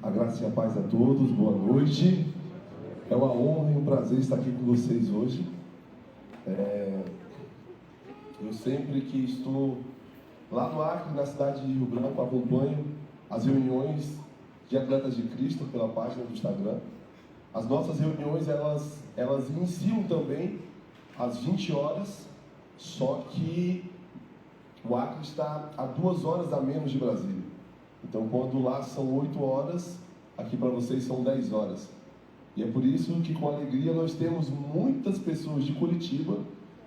A graça e a paz a todos, boa noite. É uma honra e um prazer estar aqui com vocês hoje. Eu sempre que estou lá no Acre, na cidade de Rio Branco, acompanho as reuniões de Atletas de Cristo pela página do Instagram. As nossas reuniões, elas iniciam também às 20 horas, só que o Acre está a 2 horas a menos de Brasília. Então, quando lá são 8 horas, aqui para vocês são 10 horas. E é por isso que, com alegria, nós temos muitas pessoas de Curitiba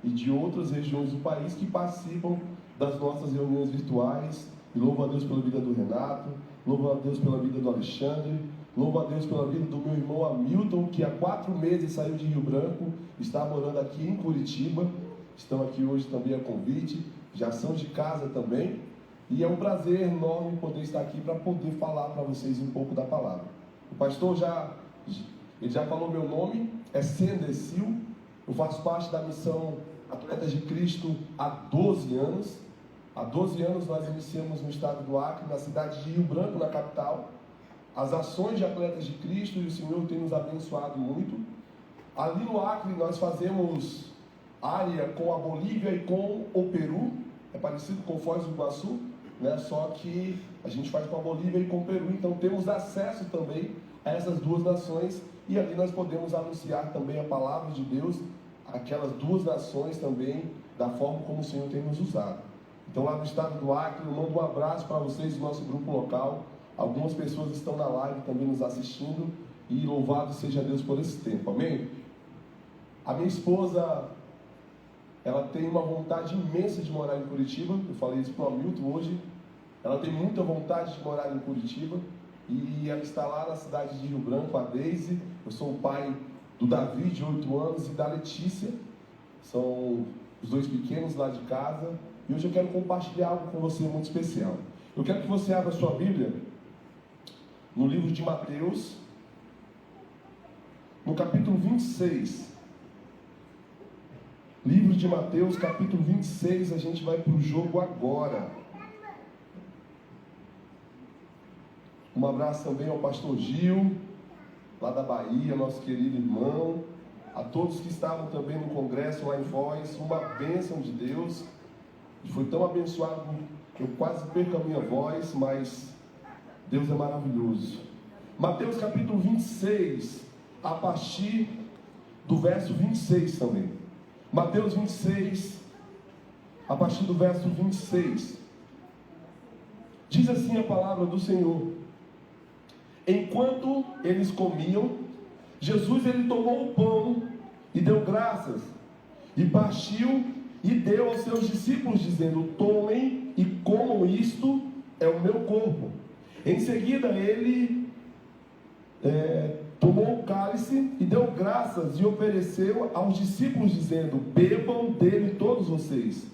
e de outras regiões do país que participam das nossas reuniões virtuais. E louvo a Deus pela vida do Renato, louvo a Deus pela vida do Alexandre, louvo a Deus pela vida do meu irmão Hamilton, que há 4 meses saiu de Rio Branco, está morando aqui em Curitiba. Estão aqui hoje também a convite, já são de casa também. E é um prazer enorme poder estar aqui para poder falar para vocês um pouco da palavra. O pastor já falou meu nome, é Sender Sil. Eu faço parte da missão Atletas de Cristo há 12 anos. Há 12 anos nós iniciamos no estado do Acre, na cidade de Rio Branco, na capital, as ações de Atletas de Cristo, e o Senhor tem nos abençoado muito. Ali no Acre nós fazemos área com a Bolívia e com o Peru, é parecido com Foz do Iguaçu, né? Só que a gente faz com a Bolívia e com o Peru, então temos acesso também a essas 2 nações, e ali nós podemos anunciar também a palavra de Deus, aquelas 2 nações também, da forma como o Senhor tem nos usado. Então lá no estado do Acre, eu mando um abraço para vocês do nosso grupo local. Algumas pessoas estão na live também nos assistindo, e louvado seja Deus por esse tempo, amém? A minha esposa, ela tem uma vontade imensa de morar em Curitiba. Eu falei isso para o Hamilton hoje. Ela tem muita vontade de morar em Curitiba, e ela está lá na cidade de Rio Branco, a Deise. Eu sou o pai do Davi, de 8 anos, e da Letícia. São os 2 pequenos lá de casa. E hoje eu quero compartilhar algo com você muito especial. Eu quero que você abra a sua Bíblia no livro de Mateus, no capítulo 26. Livro de Mateus, capítulo 26, a gente vai para o jogo agora. Um abraço também ao pastor Gil, lá da Bahia, nosso querido irmão. A todos que estavam também no congresso lá em Foz, uma bênção de Deus. Foi tão abençoado que eu quase perco a minha voz, mas Deus é maravilhoso. Mateus capítulo 26, a partir do verso 26 também. Mateus 26, a partir do verso 26. Diz assim a palavra do Senhor: enquanto eles comiam, Jesus ele tomou o pão e deu graças, e partiu e deu aos seus discípulos, dizendo: tomem e comam, isto é o meu corpo. Em seguida ele tomou o cálice e deu graças e ofereceu aos discípulos, dizendo: bebam dele todos vocês,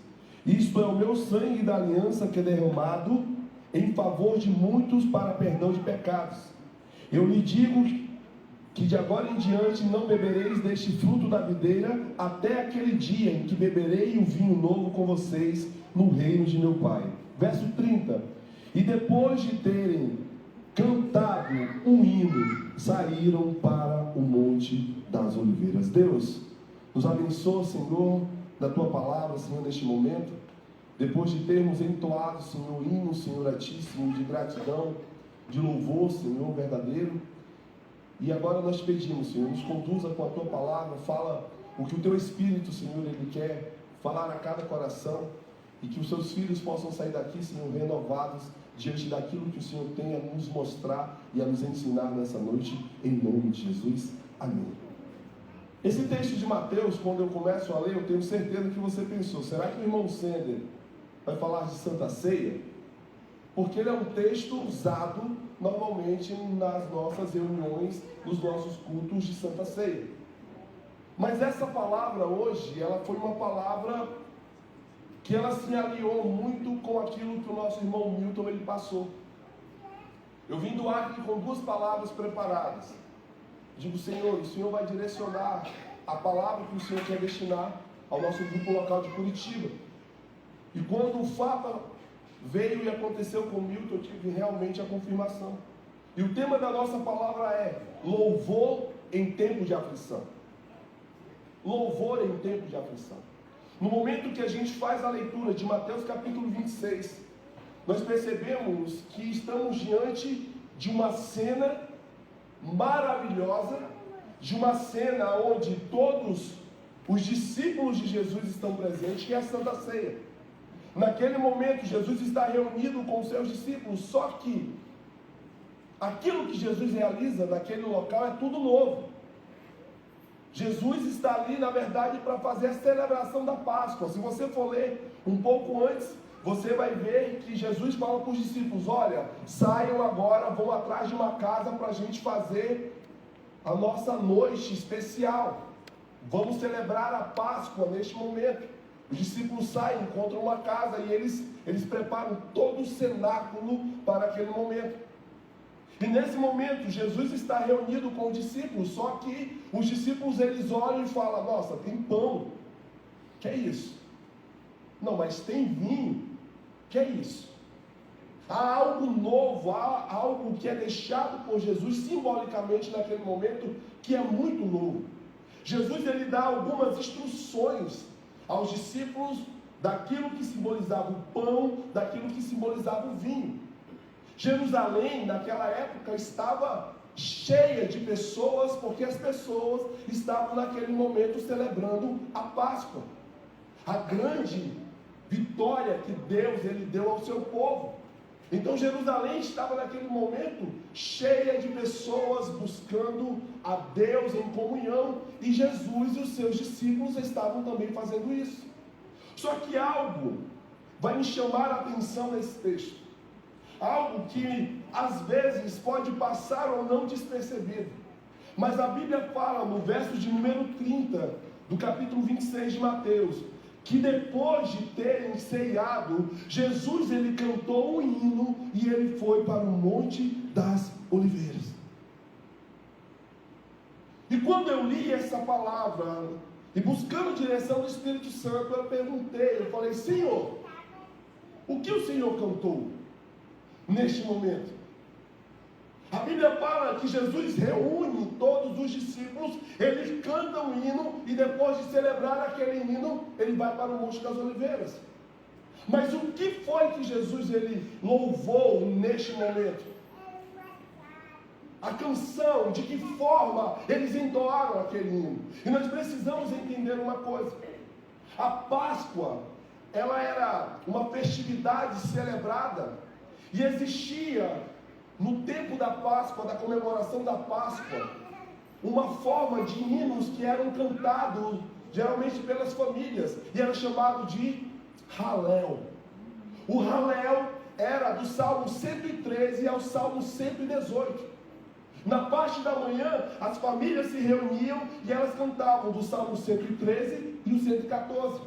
isto é o meu sangue da aliança, que é derramado em favor de muitos para perdão de pecados. Eu lhe digo que de agora em diante não bebereis deste fruto da videira, até aquele dia em que beberei o vinho novo com vocês no reino de meu Pai. Verso 30. E depois de terem cantado um hino, saíram para o Monte das Oliveiras. Deus, nos abençoa, Senhor, da Tua palavra, Senhor, neste momento. Depois de termos entoado, Senhor, hino, Senhor, a Ti, Senhor, de gratidão, de louvor, Senhor, verdadeiro. E agora nós pedimos, Senhor, nos conduza com a Tua palavra, fala o que o Teu Espírito, Senhor, Ele quer falar a cada coração, e que os Seus filhos possam sair daqui, Senhor, renovados diante daquilo que o Senhor tem a nos mostrar e a nos ensinar nessa noite, em nome de Jesus. Amém. Esse texto de Mateus, quando eu começo a ler, eu tenho certeza que você pensou: será que o irmão Sender vai falar de Santa Ceia? Porque ele é um texto usado normalmente nas nossas reuniões, nos nossos cultos de Santa Ceia. Mas essa palavra hoje, ela foi uma palavra que ela se alinhou muito com aquilo que o nosso irmão Milton ele passou. Eu vim do Acre com 2 palavras preparadas. Digo: Senhor, o Senhor vai direcionar a palavra que o Senhor quer destinar ao nosso grupo local de Curitiba. E quando o fato veio e aconteceu com o Milton, eu tive realmente a confirmação. E o tema da nossa palavra é louvor em tempo de aflição. Louvor em tempo de aflição. No momento que a gente faz a leitura de Mateus capítulo 26, nós percebemos que estamos diante de uma cena maravilhosa, de uma cena onde todos os discípulos de Jesus estão presentes, que é a Santa Ceia. Naquele momento, Jesus está reunido com os seus discípulos, só que aquilo que Jesus realiza naquele local é tudo novo. Jesus está ali, na verdade, para fazer a celebração da Páscoa. Se você for ler um pouco antes, você vai ver que Jesus fala para os discípulos: olha, saiam agora, vão atrás de uma casa para a gente fazer a nossa noite especial. Vamos celebrar a Páscoa neste momento. Os discípulos saem, encontram uma casa e eles preparam todo o cenáculo para aquele momento. E nesse momento, Jesus está reunido com os discípulos, só que os discípulos, eles olham e falam: nossa, tem pão, que é isso? Não, mas tem vinho, que é isso? Há algo novo, há algo que é deixado por Jesus simbolicamente naquele momento, que é muito novo. Jesus, ele dá algumas instruções aos discípulos daquilo que simbolizava o pão, daquilo que simbolizava o vinho. Jerusalém, naquela época, estava cheia de pessoas, porque as pessoas estavam naquele momento celebrando a Páscoa, a grande vitória que Deus ele deu ao seu povo. Então Jerusalém estava naquele momento cheia de pessoas buscando a Deus em comunhão, e Jesus e os seus discípulos estavam também fazendo isso. Só que algo vai me chamar a atenção nesse texto. Algo que às vezes pode passar ou não despercebido. Mas a Bíblia fala no verso de número 30 do capítulo 26 de Mateus, que depois de terem ceiado, Jesus ele cantou um hino e ele foi para o Monte das Oliveiras. E quando eu li essa palavra e buscando direção do Espírito Santo, eu perguntei, eu falei: Senhor, o que o Senhor cantou neste momento? A Bíblia fala que Jesus reúne todos os discípulos, eles cantam um hino, e depois de celebrar aquele hino, ele vai para o Monte das Oliveiras. Mas o que foi que Jesus ele louvou neste momento? A canção, de que forma eles entoaram aquele hino. E nós precisamos entender uma coisa: a Páscoa, ela era uma festividade celebrada, e existia no tempo da Páscoa, da comemoração da Páscoa, uma forma de hinos que eram cantados geralmente pelas famílias, e era chamado de Halel. O Halel era do Salmo 113 ao Salmo 118. Na parte da manhã, as famílias se reuniam e elas cantavam do Salmo 113 e o 114.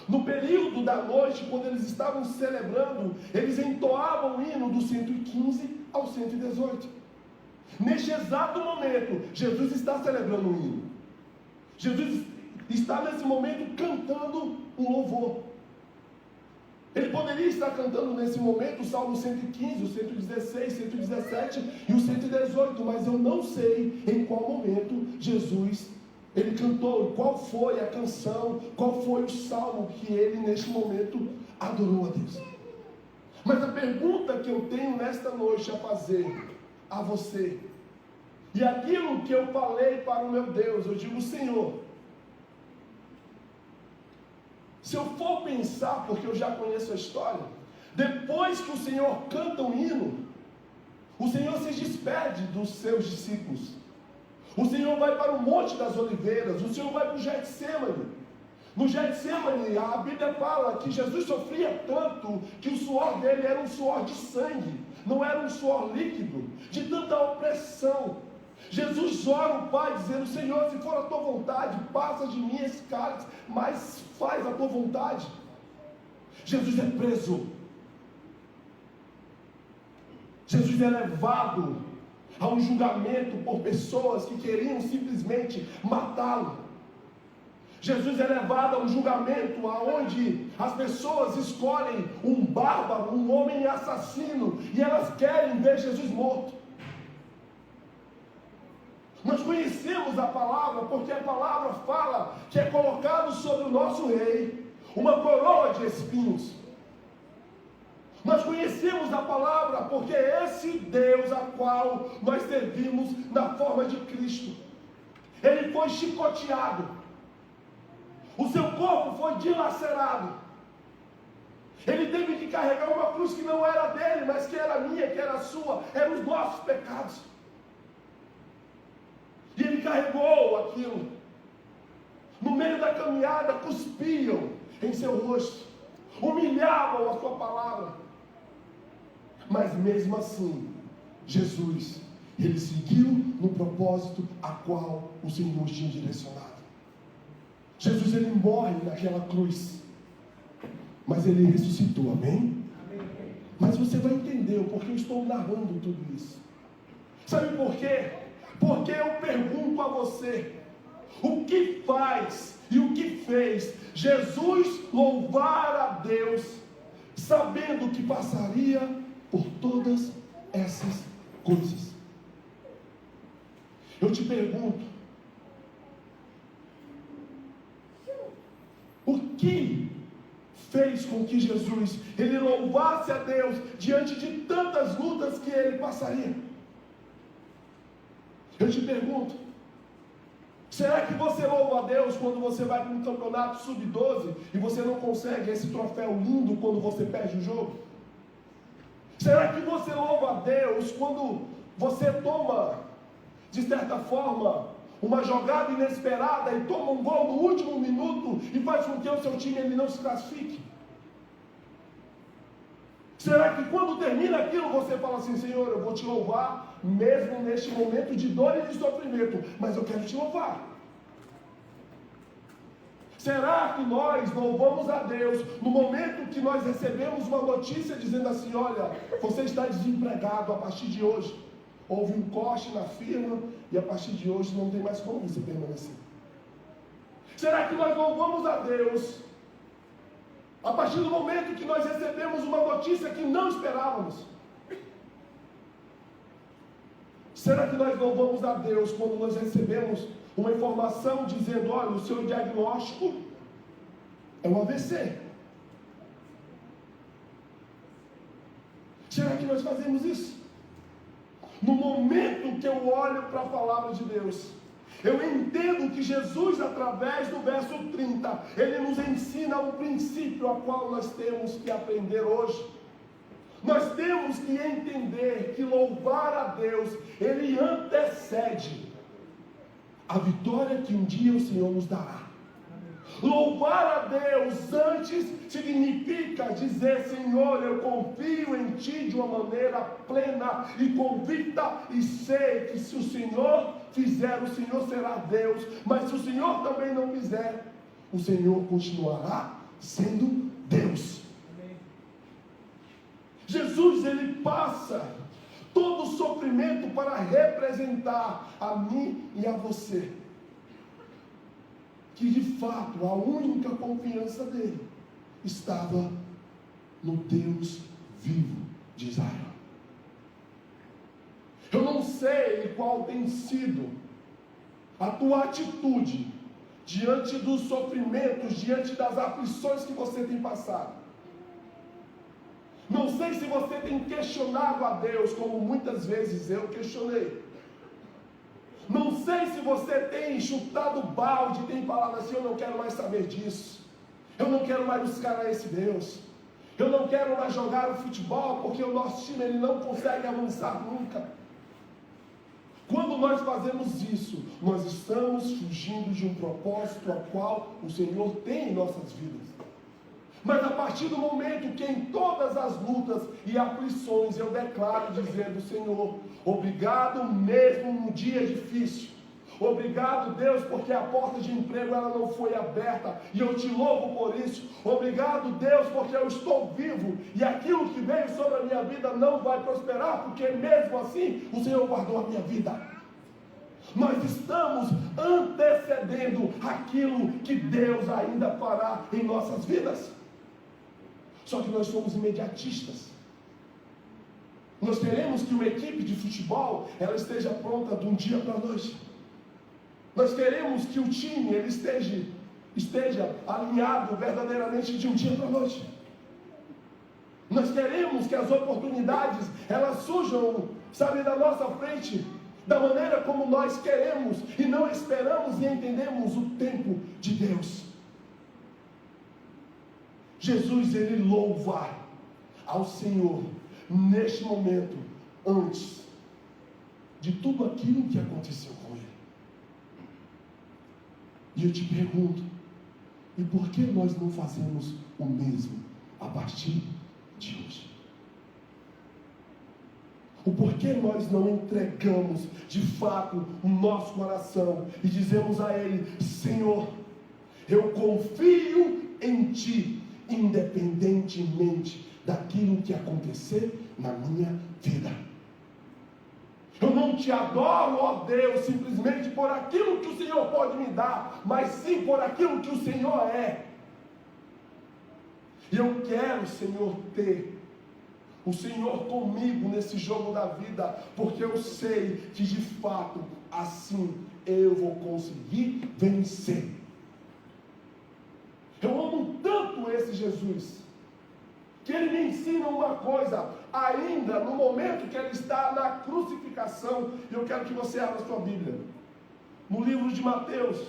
No período da noite, quando eles estavam celebrando, eles entoavam o hino do 115 ao 118. Neste exato momento, Jesus está celebrando um hino. Jesus está nesse momento cantando um louvor. Ele poderia estar cantando nesse momento o Salmo 115, o 116, 117 e o 118, mas eu não sei em qual momento Jesus ele cantou, qual foi a canção, qual foi o salmo que ele neste momento adorou a Deus. Mas a pergunta que eu tenho nesta noite a fazer a você, e aquilo que eu falei para o meu Deus, eu digo: Senhor, se eu for pensar, porque eu já conheço a história, depois que o Senhor canta um hino, o Senhor se despede dos seus discípulos. O Senhor vai para o Monte das Oliveiras, o Senhor vai para o Getsemane. No Getsemane, a Bíblia fala que Jesus sofria tanto que o suor dele era um suor de sangue, não era um suor líquido, de tanta opressão. Jesus ora ao Pai dizendo: Senhor, se for a tua vontade, passa de mim esse cálice, mas faz a tua vontade. Jesus é preso. Jesus é levado a um julgamento por pessoas que queriam simplesmente matá-lo. Jesus é levado a um julgamento onde as pessoas escolhem um bárbaro, um homem assassino, e elas querem ver Jesus morto. Nós conhecemos a palavra porque a palavra fala que é colocado sobre o nosso rei uma coroa de espinhos. Nós conhecemos a palavra porque esse Deus a qual nós servimos na forma de Cristo, ele foi chicoteado, o seu corpo foi dilacerado, ele teve que carregar uma cruz que não era dele, mas que era minha, que era sua, eram os nossos pecados. E ele carregou aquilo. No meio da caminhada, cuspiam em seu rosto, humilhavam a sua palavra. Mas mesmo assim, Jesus, ele seguiu no propósito a qual o Senhor tinha direcionado. Jesus, ele morre naquela cruz, mas ele ressuscitou, amém? Mas você vai entender o porquê eu estou narrando tudo isso. Sabe por quê? Porque eu pergunto a você, o que faz e o que fez Jesus louvar a Deus, sabendo que passaria por todas essas coisas? Eu te pergunto, o que fez com que Jesus, ele louvasse a Deus diante de tantas lutas que ele passaria? Eu te pergunto, será que você louva a Deus quando você vai para um campeonato sub-12 e você não consegue esse troféu lindo quando você perde o jogo? Será que você louva a Deus quando você toma, de certa forma, uma jogada inesperada e toma um gol no último minuto e faz com que o seu time ele não se classifique? Será que quando termina aquilo você fala assim, Senhor, eu vou te louvar mesmo neste momento de dor e de sofrimento, mas eu quero te louvar? Será que nós louvamos a Deus no momento que nós recebemos uma notícia dizendo assim, olha, você está desempregado a partir de hoje, houve um corte na firma e a partir de hoje não tem mais como você permanecer? Será que nós louvamos a Deus a partir do momento que nós recebemos uma notícia que não esperávamos? Será que nós louvamos a Deus quando nós recebemos uma informação dizendo, olha, o seu diagnóstico é um AVC? Será que nós fazemos isso? No momento que eu olho para a palavra de Deus, eu entendo que Jesus, através do verso 30, ele nos ensina um princípio a qual nós temos que aprender hoje. Nós temos que entender que louvar a Deus, ele antecede a vitória que um dia o Senhor nos dará. Louvar a Deus antes significa dizer, Senhor, eu confio em Ti de uma maneira plena e convicta, e sei que se o Senhor fizer, o Senhor será Deus, mas se o Senhor também não fizer, o Senhor continuará sendo Deus. Jesus, ele passa todo o sofrimento para representar a mim e a você que de fato a única confiança dele estava no Deus vivo de Israel. Eu não sei qual tem sido a tua atitude diante dos sofrimentos, diante das aflições que você tem passado. Não sei se você tem questionado a Deus, como muitas vezes eu questionei. Não sei se você tem chutado o balde e tem falado assim, eu não quero mais saber disso. Eu não quero mais buscar a esse Deus. Eu não quero mais jogar o futebol, porque o nosso time ele não consegue avançar nunca. Quando nós fazemos isso, nós estamos fugindo de um propósito a qual o Senhor tem em nossas vidas. Mas a partir do momento que em todas as lutas e aflições eu declaro dizendo, Senhor, obrigado mesmo num dia difícil. Obrigado, Deus, porque a porta de emprego ela não foi aberta e eu te louvo por isso. Obrigado, Deus, porque eu estou vivo e aquilo que veio sobre a minha vida não vai prosperar, porque mesmo assim o Senhor guardou a minha vida. Nós estamos antecedendo aquilo que Deus ainda fará em nossas vidas. Só que nós somos imediatistas. Nós queremos que uma equipe de futebol ela esteja pronta de um dia para a noite. Nós queremos que o time ele esteja alinhado verdadeiramente de um dia para a noite. Nós queremos que as oportunidades elas surjam, sabe, da nossa frente, da maneira como nós queremos, e não esperamos e entendemos o tempo de Deus. Jesus, ele louva ao Senhor neste momento, antes de tudo aquilo que aconteceu com ele. E eu te pergunto, e por que nós não fazemos o mesmo a partir de hoje? O porquê nós não entregamos de fato o nosso coração e dizemos a Ele: Senhor, eu confio em Ti, independentemente daquilo que acontecer na minha vida. Eu não te adoro, ó Deus, simplesmente por aquilo que o Senhor pode me dar, mas sim por aquilo que o Senhor é. E eu quero, Senhor, ter o Senhor comigo nesse jogo da vida, porque eu sei que de fato assim eu vou conseguir vencer. Eu amo tanto esse Jesus, que ele me ensina uma coisa, ainda no momento que ele está na crucificação. E eu quero que você abra a sua Bíblia, no livro de Mateus.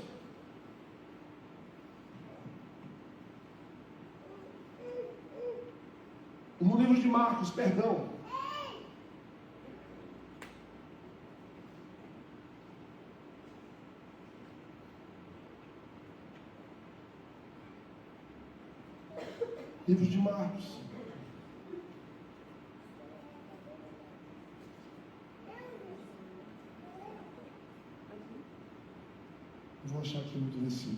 No livro de Marcos, perdão. Livro de Marcos. Vou achar aqui outro versículo.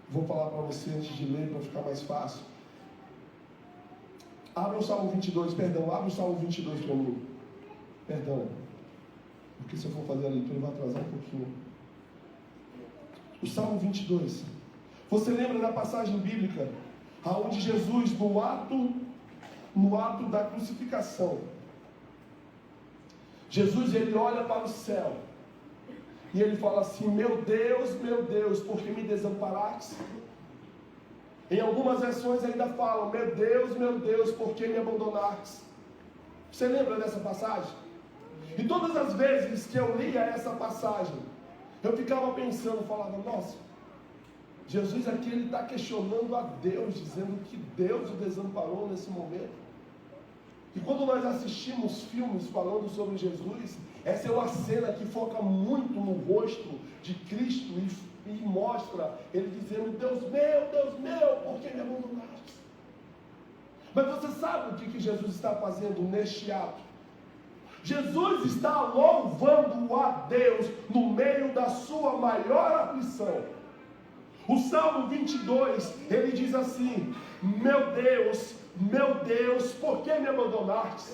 Vou falar para você antes de ler, para ficar mais fácil. Abra o Salmo 22, perdão, abre o Salmo 22 para mim. Perdão, porque se eu for fazer a leitura vai atrasar um pouquinho. O Salmo 22. Você lembra da passagem bíblica, aonde Jesus, no ato da crucificação, Jesus, ele olha para o céu, e ele fala assim: meu Deus, por que me desamparaste? Em algumas versões ainda falam: meu Deus, por que me abandonaste? Você lembra dessa passagem? E todas as vezes que eu lia essa passagem, eu ficava pensando, falava: nossa, Jesus aqui ele está questionando a Deus, dizendo que Deus o desamparou nesse momento. E quando nós assistimos filmes falando sobre Jesus, essa é uma cena que foca muito no rosto de Cristo e mostra ele dizendo: Deus meu, por que me abandonaste? Mas você sabe o que Jesus está fazendo neste ato? Jesus está louvando a Deus no meio da sua maior aflição. O Salmo 22, ele diz assim: meu Deus, por que me abandonaste?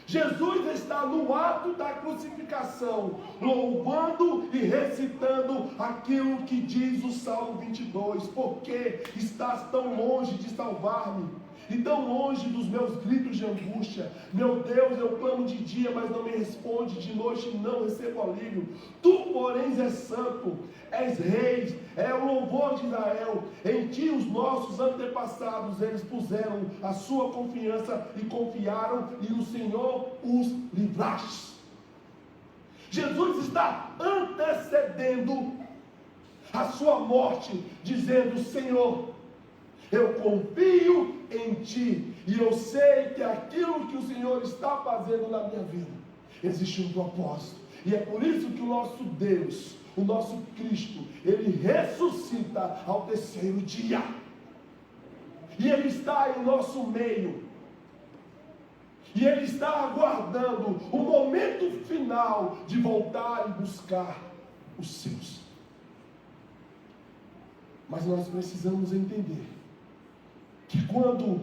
Jesus está no ato da crucificação, louvando e recitando aquilo que diz o Salmo 22. Por que estás tão longe de salvar-me? E tão longe dos meus gritos de angústia? Meu Deus, eu clamo de dia, mas não me responde, de noite não recebo alívio. Tu, porém, és santo, és rei, é o louvor de Israel. Em ti os nossos antepassados, eles puseram a sua confiança e confiaram, e o Senhor os livraste. Jesus está antecedendo a sua morte, dizendo: Senhor, eu confio em Ti, e eu sei que aquilo que o Senhor está fazendo na minha vida, existe um propósito, e é por isso que o nosso Deus, o nosso Cristo, Ele ressuscita ao terceiro dia, e Ele está em nosso meio, e Ele está aguardando o momento final de voltar e buscar os seus. Mas nós precisamos entender que quando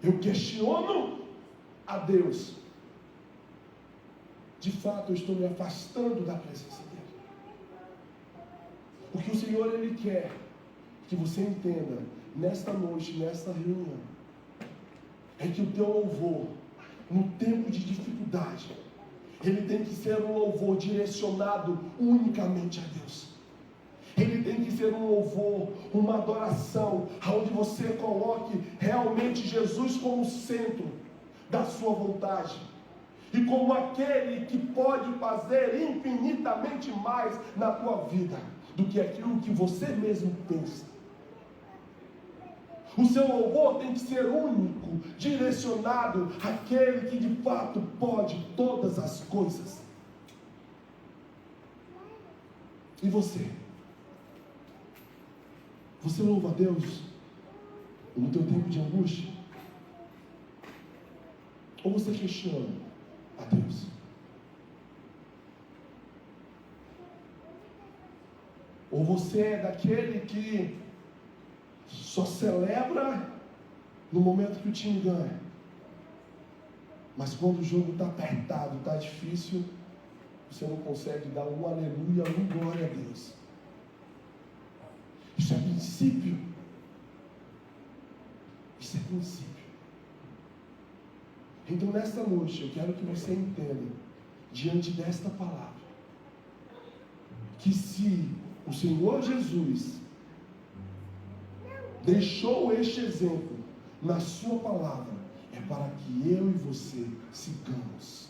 eu questiono a Deus, de fato eu estou me afastando da presença dEle. O que o Senhor Ele quer que você entenda nesta noite, nesta reunião, é que o teu louvor, no tempo de dificuldade, ele tem que ser um louvor direcionado unicamente a Deus. Ele tem que ser um louvor, uma adoração, onde você coloque realmente Jesus como centro da sua vontade. E como aquele que pode fazer infinitamente mais na tua vida do que aquilo que você mesmo pensa. O seu louvor tem que ser único, direcionado àquele que de fato pode todas as coisas. E você? Você louva a Deus no teu tempo de angústia? Ou você questiona a Deus? Ou você é daquele que só celebra no momento que o time ganha, mas quando o jogo está apertado, está difícil, você não consegue dar um aleluia, um glória a Deus? Isso é princípio. Isso é princípio. Então nesta noite eu quero que você entenda, diante desta palavra, que se o Senhor Jesus deixou este exemplo na sua palavra, é para que eu e você sigamos.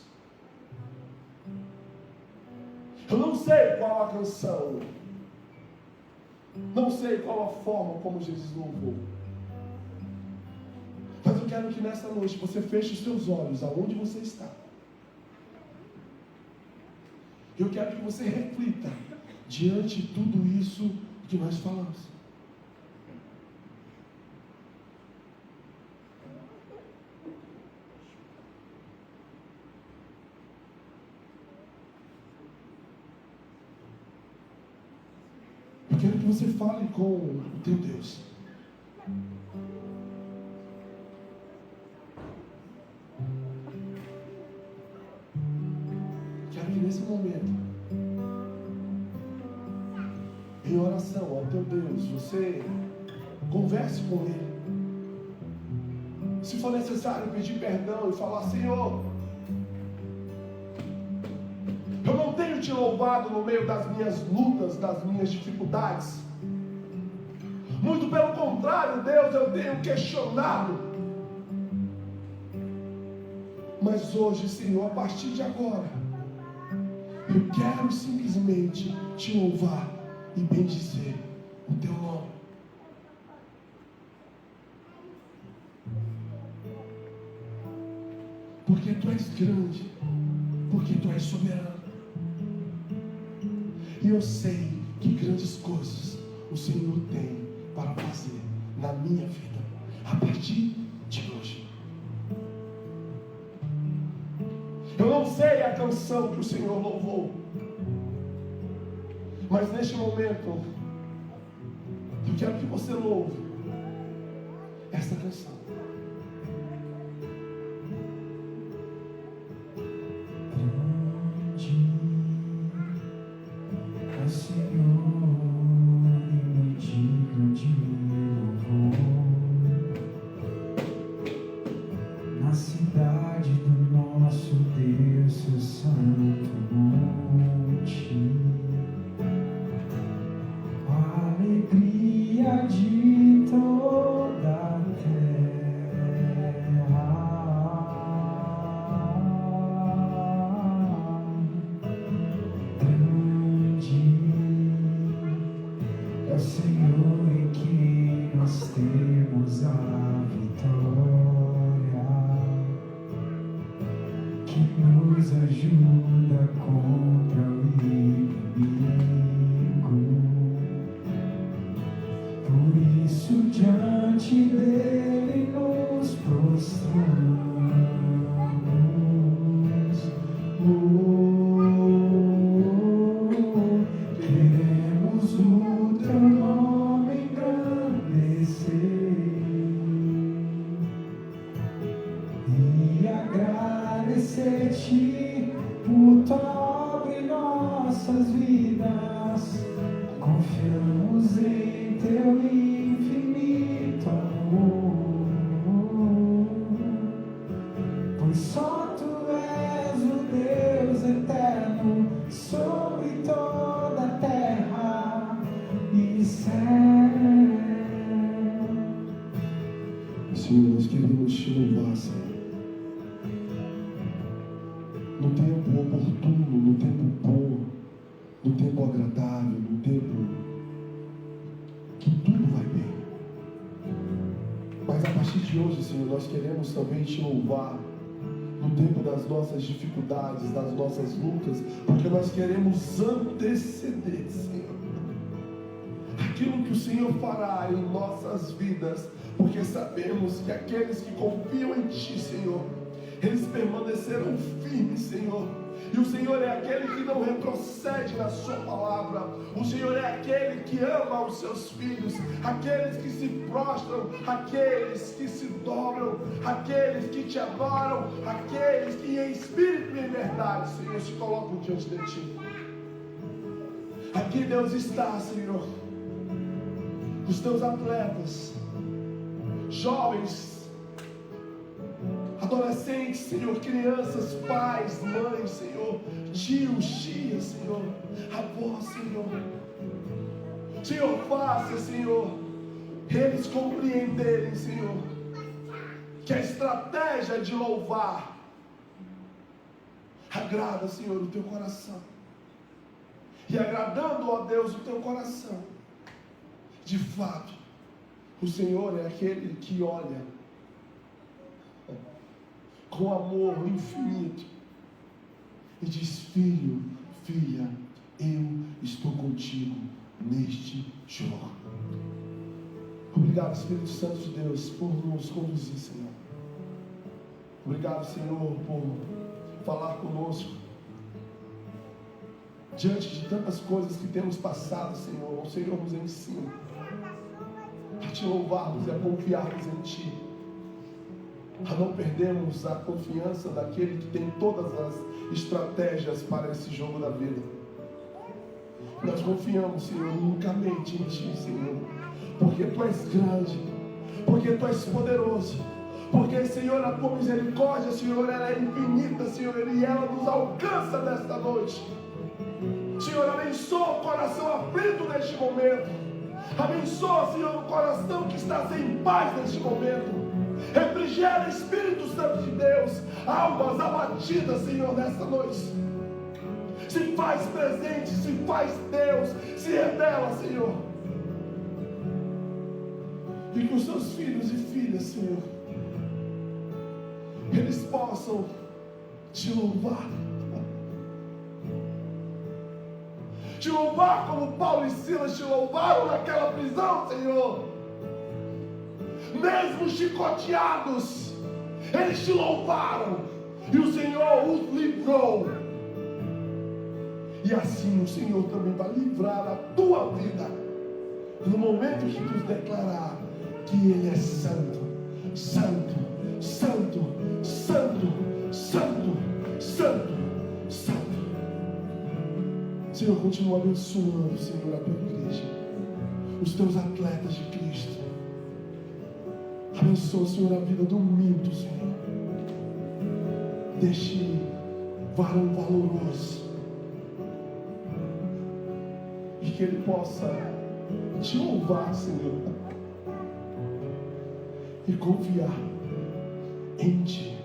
Eu não sei qual a canção, não sei qual a forma como Jesus louvou, mas eu quero que nessa noite você feche os seus olhos aonde você está. Eu quero que você reflita diante de tudo isso que nós falamos. Eu quero que você fale com o teu Deus. Quero que nesse momento, em oração ao teu Deus, você converse com Ele. Se for necessário pedir perdão e falar: Senhor, eu não tenho te louvado no meio das minhas lutas, das minhas dificuldades. Muito pelo contrário, Deus, eu tenho questionado. Mas hoje, Senhor, a partir de agora, eu quero simplesmente te louvar e bendizer o teu nome. Porque tu és grande, porque tu és soberano. E eu sei que grandes coisas o Senhor tem para fazer na minha vida, a partir de hoje. Eu não sei a canção que o Senhor louvou, mas neste momento, eu quero que você louve esta canção. Só tu és o Deus Senhor, nós queremos te louvar, Senhor. No tempo oportuno, no tempo bom, no tempo agradável, no tempo que tudo vai bem. Mas a partir de hoje, Senhor, nós queremos também te louvar no tempo das nossas dificuldades, das nossas lutas, porque nós queremos anteceder, Senhor, aquilo que o Senhor fará em nossas vidas, porque sabemos que aqueles que confiam em Ti, Senhor, eles permanecerão firmes, Senhor. E o Senhor é aquele que não retrocede na sua palavra. O Senhor é aquele que ama os seus filhos, aqueles que se prostram, aqueles que se dobram, aqueles que te adoram, aqueles que em espírito e em verdade, Senhor, se colocam diante de Ti. Aqui Deus está, Senhor, os Teus atletas, jovens, adolescentes, Senhor, crianças, pais, mães, Senhor, tios, tias, Senhor, avós, Senhor. Senhor, faça, Senhor, eles compreenderem, Senhor, que a estratégia de louvar agrada, Senhor, o Teu coração. E agradando, ó Deus, o Teu coração, de fato, o Senhor é aquele que olha com amor infinito e diz: filho, filha, eu estou contigo neste jogo. Obrigado, Espírito Santo de Deus, por nos conduzir, Senhor. Obrigado, Senhor, por falar conosco diante de tantas coisas que temos passado, Senhor. O Senhor nos ensina a te louvarmos e a confiarmos em Ti, a não perdermos a confiança daquele que tem todas as estratégias para esse jogo da vida. Nós confiamos, Senhor, unicamente em Ti, Senhor, porque Tu és grande, porque Tu és poderoso, porque, Senhor, a Tua misericórdia, Senhor, ela é infinita, Senhor, e ela nos alcança nesta noite. Senhor, abençoa o coração aflito neste momento. Abençoa, Senhor, o coração que está sem paz neste momento. Refrigera, Espírito Santo de Deus, almas abatidas, Senhor, nesta noite. Se faz presente, se faz Deus, se revela, Senhor. E que os Seus filhos e filhas, Senhor, eles possam Te louvar. Te louvar como Paulo e Silas Te louvaram naquela prisão, Senhor. Mesmo chicoteados, eles Te louvaram, e o Senhor os livrou. E assim o Senhor também vai livrar a tua vida, no momento que Tu declarar que Ele é santo, santo, santo, santo, santo, santo, santo. Senhor, continua abençoando, Senhor, a Tua igreja, os Teus atletas de Cristo. Abençoa, Senhor, a vida do humilde, Senhor, deste varão valoroso, e que ele possa Te louvar, Senhor, e confiar em Ti.